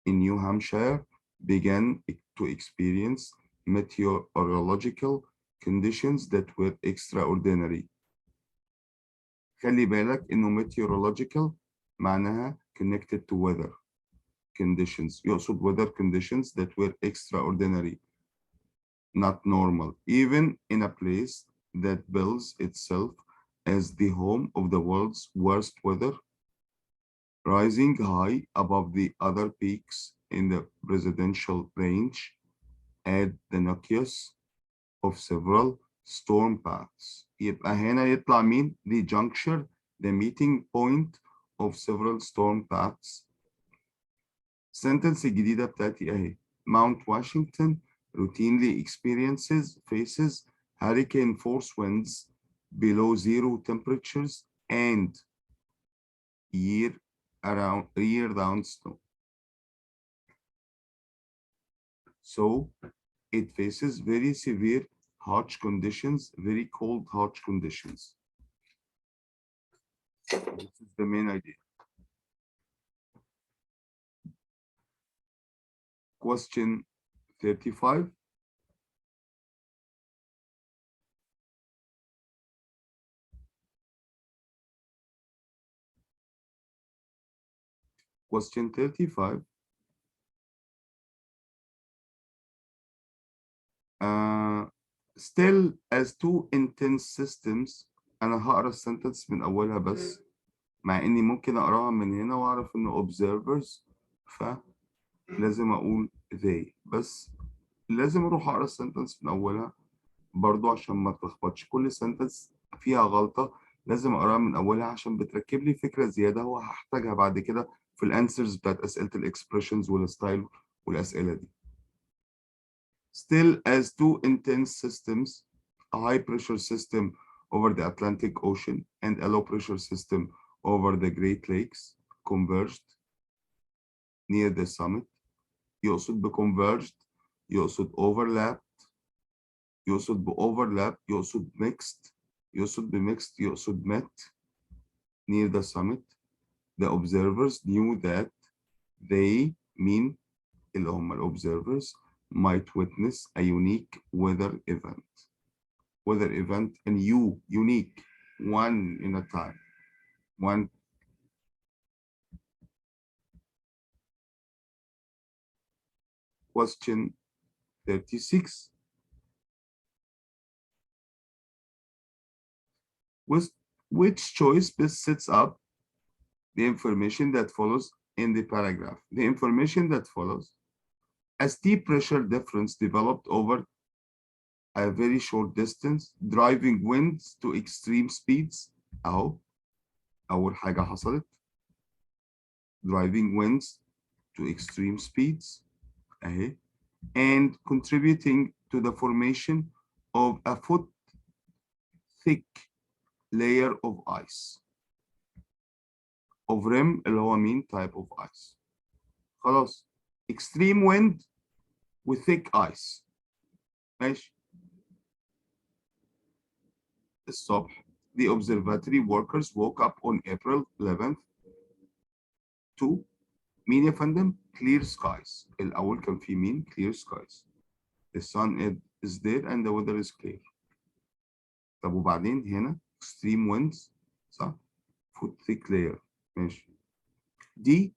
in New Hampshire began to experience meteorological conditions that were extraordinary. خلي بالك إنه meteorological معناها connected to weather conditions. يقصد weather conditions that were extraordinary, not normal, even in a place that bills itself as the home of the world's worst weather, rising high above the other peaks in the presidential range at the nucleus of several storm paths. يبقى هنا يطلع مين؟ the juncture, the meeting point of several storm paths. Sentence الجديدة بتاعتي اهي. Mount Washington routinely faces hurricane force winds below zero temperatures and year-round snow. So it faces very severe harsh conditions, very cold harsh conditions. This is the main idea. Question 35. Question 35. Still as two intense systems. أنا هقرا السنتنس من أولها بس مع إني ممكن أقراها من هنا وأعرف إنه observers فلازم أقول they بس لازم أروح أقرا السنتنس من أولها برضو عشان ما تلخبطش. كل سنتنس فيها غلطة لازم أقراها من أولها عشان بتركب لي فكرة زيادة وهحتاجها بعد كده في الأنسرز بتاعت أسئلة الإكسبريشنز والستايل والأسئلة دي. Still as two intense systems, a high pressure system over the Atlantic Ocean and a low pressure system over the Great Lakes converged near the summit. يقصد بconverged يقصد overlapped يقصد بoverlap يقصد mixed يقصد بmixed يقصد met near the summit. The observers knew that they mean اللي هم observers might witness a unique weather event and unique, one in a time, one. Question 36. Which choice best sets up the information that follows in the paragraph? The information that follows: a steep pressure difference developed over a very short distance, driving winds to extreme speeds. أهو أول حاجة حصلت. Driving winds to extreme speeds. أهي. And contributing to the formation of a foot thick layer of ice. Of rim اللي هو مين type of ice. خلاص. Extreme wind with thick ice. ماشي. الصبح the observatory workers woke up on April 11th to مين يا فندم؟ clear skies. الأول كان في مين؟ clear skies. The sun is there and the weather is clear. طب وبعدين هنا extreme winds صح؟ foot thick layer. ماشي. D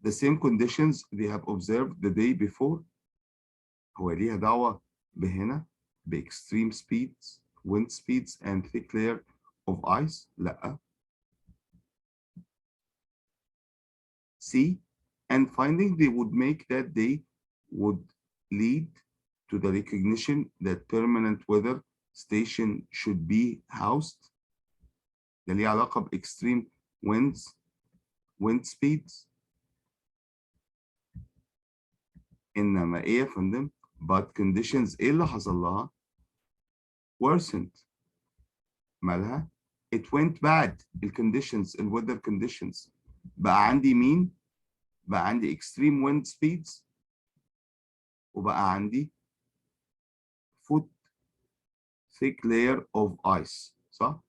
the same conditions they have observed the day before. هو ليها دعوة بهنا extreme speeds, wind speeds and thick layer of ice؟ لأ. C, and finding they would make that day would lead to the recognition that permanent weather station should be housed. ده ليه علاقة extreme winds, wind speeds. إنما إيه يا فندم؟ but conditions إيه اللي حصل لها؟ worsened. مالها؟ it went bad. conditions, weather conditions. بقى عندي مين؟ بقى عندي extreme wind speeds وبقى عندي foot thick layer of ice، صح؟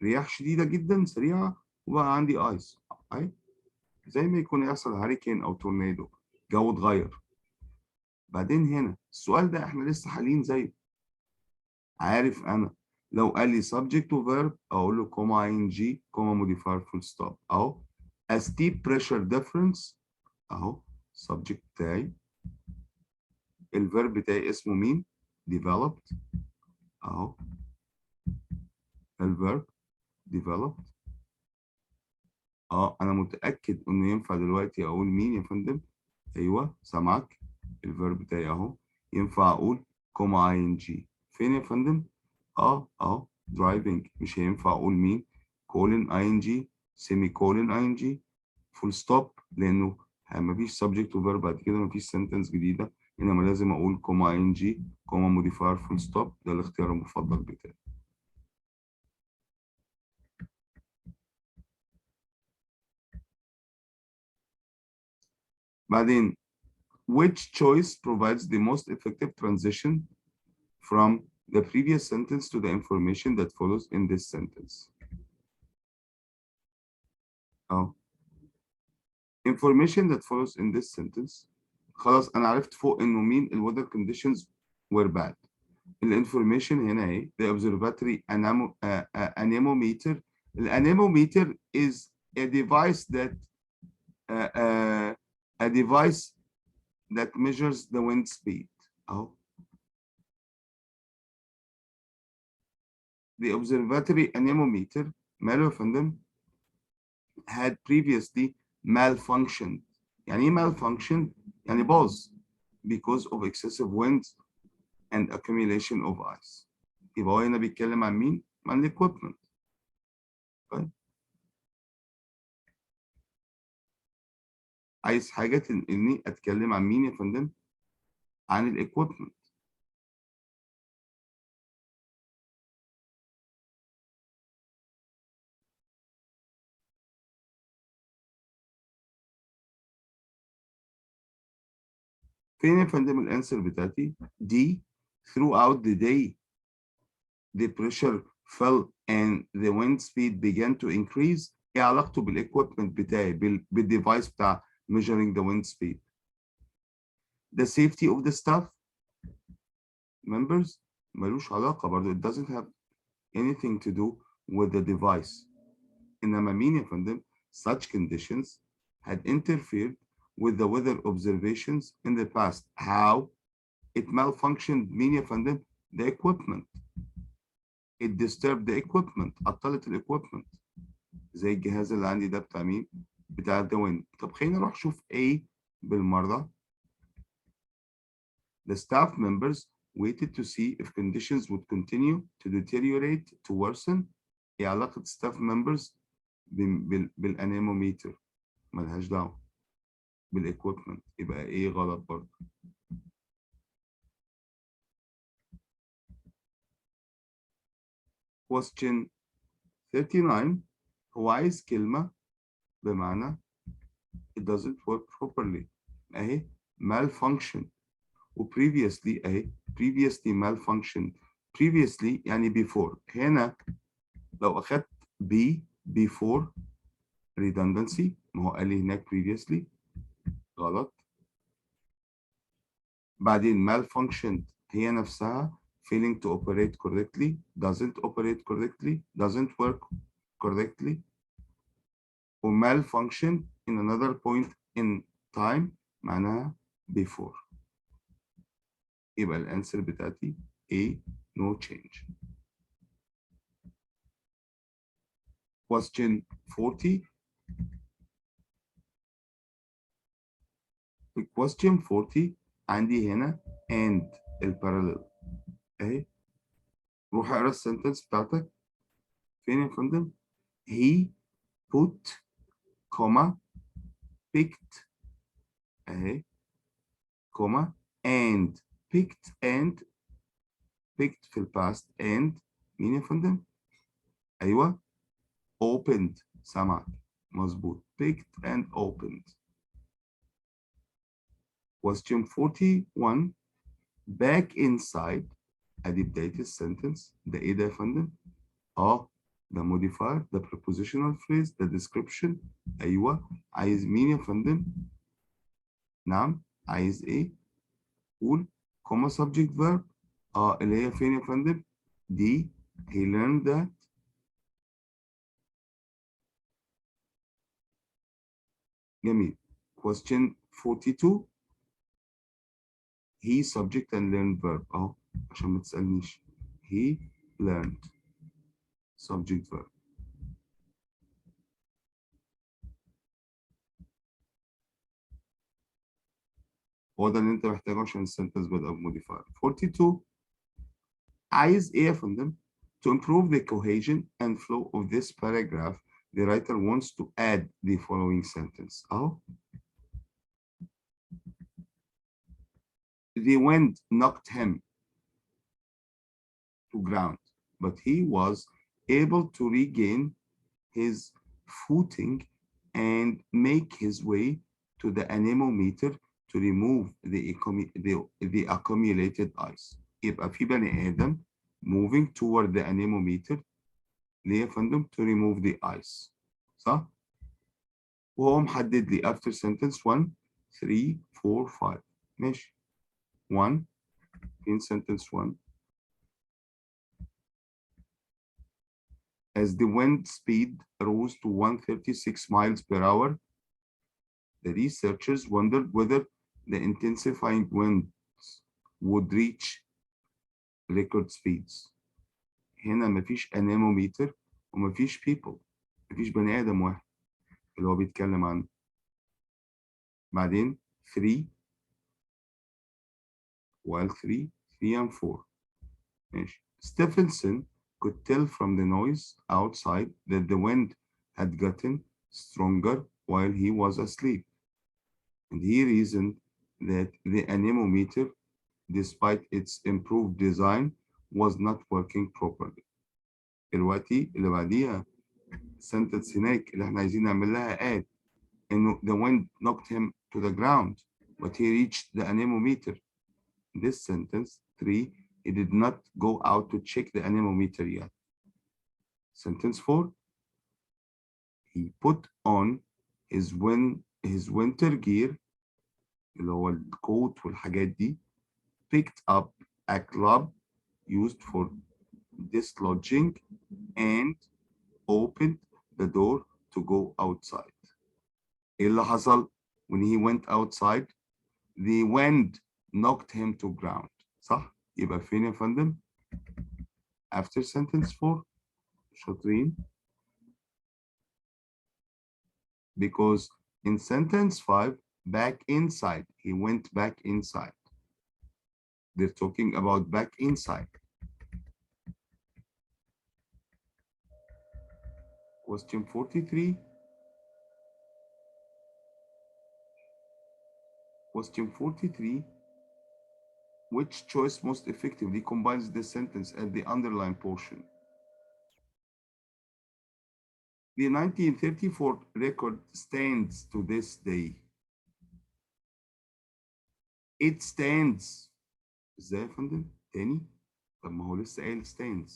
رياح شديدة جدا سريعة وبقى عندي ايس. أي زي ما يكون يحصل هاريكين أو تورنيدو، جو اتغير. بعدين هنا السؤال ده احنا لسه حالين زيه. عارف أنا لو قال لي subject to verb أقول له كوما ing كوما modifier full stop. أهو a steep pressure difference. أهو subject بتاعي، الفيرب بتاعي اسمه مين؟ developed. أهو الفيرب developed. أنا متأكد إنه ينفع دلوقتي أقول مين يا فندم؟ أيوه سامعك. الفيرب بتاعي أهو ينفع أقول كوما ing. فين يا فندم؟ أهو driving. مش هينفع أقول مين؟ colon ing semi colon ing full stop، لأنه مفيش subject و verb بعد كده، مفيش sentence جديدة، إنما لازم أقول كوما ing كوما modifier full stop. ده الاختيار المفضل بتاعي. بعدين which choice provides the most effective transition from the previous sentence to the information that follows in this sentence. Information that follows in this sentence. خلاص أنا عرفت فوق إنه مين ال weather conditions were bad. الانفورميشن هنا إيه؟ The observatory anemometer. Anemometer is a device that measures the wind speed. أهو. The observatory anemometer ماله يا فندم؟ had previously malfunctioned. يعني ايه malfunction؟ يعني باظ because of excessive winds and accumulation of ice. يبقى هو هنا بيتكلم عن مين؟ عن الاكويبمنت. طيب عايز حاجة تنقلني اتكلم عن مين يا فندم؟ عن الاكويبمنت. فين يا فندم الانسر بتاعتي؟ دي throughout the day the pressure fell and the wind speed began to increase. ايه علاقته بالاكويبمنت بتاعي بالديفايس بتاع measuring the wind speed؟ The safety of the staff members ملوش علاقة برضه. It doesn't have anything to do with the device. إنما مين يا فندم؟ Such conditions had interfered with the weather observations in the past. How? It malfunctioned مين يا فندم؟ The equipment. It disturbed the equipment. عطلت equipment. زي الجهاز اللي عندي ده بتاع مين؟ بتاع the wind. طب خلينا نروح نشوف A بالمرة. The staff members waited to see if conditions would continue to deteriorate to worsen. ايه علاقة staff members بالانيموميتر؟ ملهاش دعوة بالاكويبمنت. يبقى ايه غلط برضه. Question 39. هو عايز كلمة بمعنى it doesn't work properly. اهي malfunction و previously اهي previously malfunction. previously يعني before. هنا لو أخدت B before redundancy، ما هو قال لي هناك previously غلط. بعدين malfunctioned هي نفسها failing to operate correctly، doesn't operate correctly، doesn't work correctly. or malfunction in another point in time معناها before. يبقى الانسر بتاعتي A no change. Question 40. في question 40 عندي هنا and البارallel اهي. روح اقرا السنتنس بتاعتك. فين يا فندم؟ he put comma picked اهي comma and picked في الباست and مين يا فندم؟ ايوه opened. سمعت مظبوط. picked and opened. Question 41 back inside ادي بداية السنتنس. ده ايه ده يا فندم؟ ده modifier، ده prepositional phrase، ده description. ايوه عايز مين يا فندم؟ نعم عايز ايه؟ قول comma subject verb. اللي هي فين يا فندم؟ دي he learned that. جميل. Question 42 he subject and learned verb عشان ما تسألنيش. he learned subject verb. هو ده اللي انت محتاجه عشان السنتنس بدأ بموديفاير. 42 عايز ايه يا فندم؟ To improve the cohesion and flow of this paragraph, the writer wants to add the following sentence. The wind knocked him to ground, but he was able to regain his footing and make his way to the anemometer to remove the accumulated ice. يبقى في بني آدم moving toward the anemometer ليه يا فندم؟ to remove the ice. صح؟ وهو محدد لي after sentence 1 3 4 5. ماشي. 1 in sentence 1 as the wind speed rose to 136 miles per hour, the researchers wondered whether the intensifying winds would reach record speeds. هنا مفيش anemometer ومفيش people. مفيش بني آدم واحد اللي هو بيتكلم عنه. بعدين 3 while 3 and 4. ماشي. Stephenson could tell from the noise outside that the wind had gotten stronger while he was asleep. And he reasoned that the anemometer, despite its improved design, was not working properly. دلوقتي اللي بعديها sentence هناك اللي احنا عايزين نعمل لها add إنه the wind knocked him to the ground, but he reached the anemometer. This sentence 3, he did not go out to check the anemometer yet. Sentence 4, he put on his winter gear اللي هو الكوت والحاجات دي, picked up a club used for dislodging and opened the door to go outside. ايه اللي حصل when he went outside? The wind knocked him to ground. صح؟ يبقى فين يا فندم؟ After sentence 4. شاطرين. Because in sentence 5, back inside, he went back inside. They're talking about back inside. Question 43. Question 43. Which choice most effectively combines this sentence at the underlined portion? The 1934 record stands to this day. It stands. ازاي يا فندم؟ تاني؟ طب ما هو لسه قايل stands.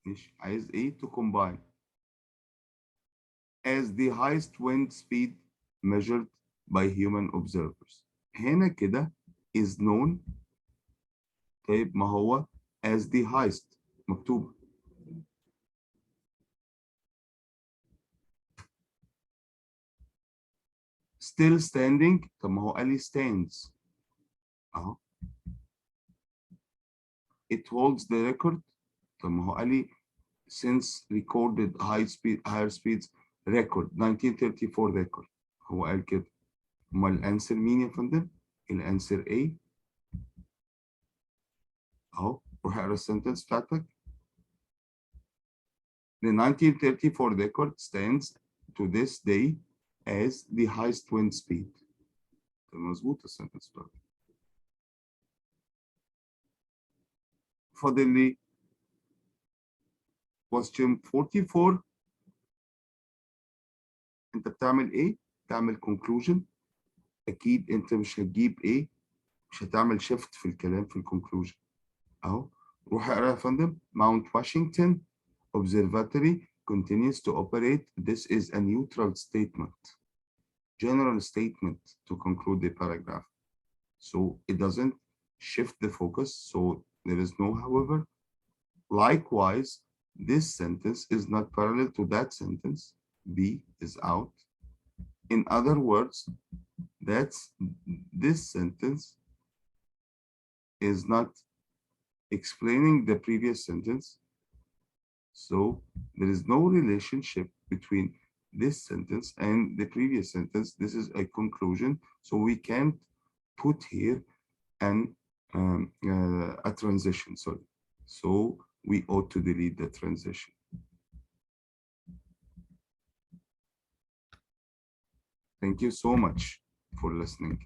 مش عايز ايه to combine. As the highest wind speed measured by human observers. هنا كده is known. طيب ما هو as the highest مكتوب. still standing. طب ما هو قال لي stands اهو. it holds the record. طب ما هو قال لي since recorded higher speeds record 1934 record. هو قال كده. امال الانسر مين يا فندم؟ الانسر A اهو. روح اقرا السنتنس بتاعتك. The 1934 record stands to this day as the highest wind speed. مظبوط السنتنس بتاعتك. فاضل لي question 44. انت بتعمل ايه؟ تعمل conclusion. اكيد انت مش هتجيب ايه، مش هتعمل shift في الكلام في الكونكلوجن اهو. روح اقرا يا فندم. Mount Washington Observatory continues to operate. This is a neutral statement, general statement to conclude the paragraph. So it doesn't shift the focus. So there is no however. Likewise, this sentence is not parallel to that sentence. B is out. In other words, this sentence is not explaining the previous sentence. So there is no relationship between this sentence and the previous sentence. This is a conclusion. So we can't put here a transition, sorry. So we ought to delete the transition. Thank you so much for listening.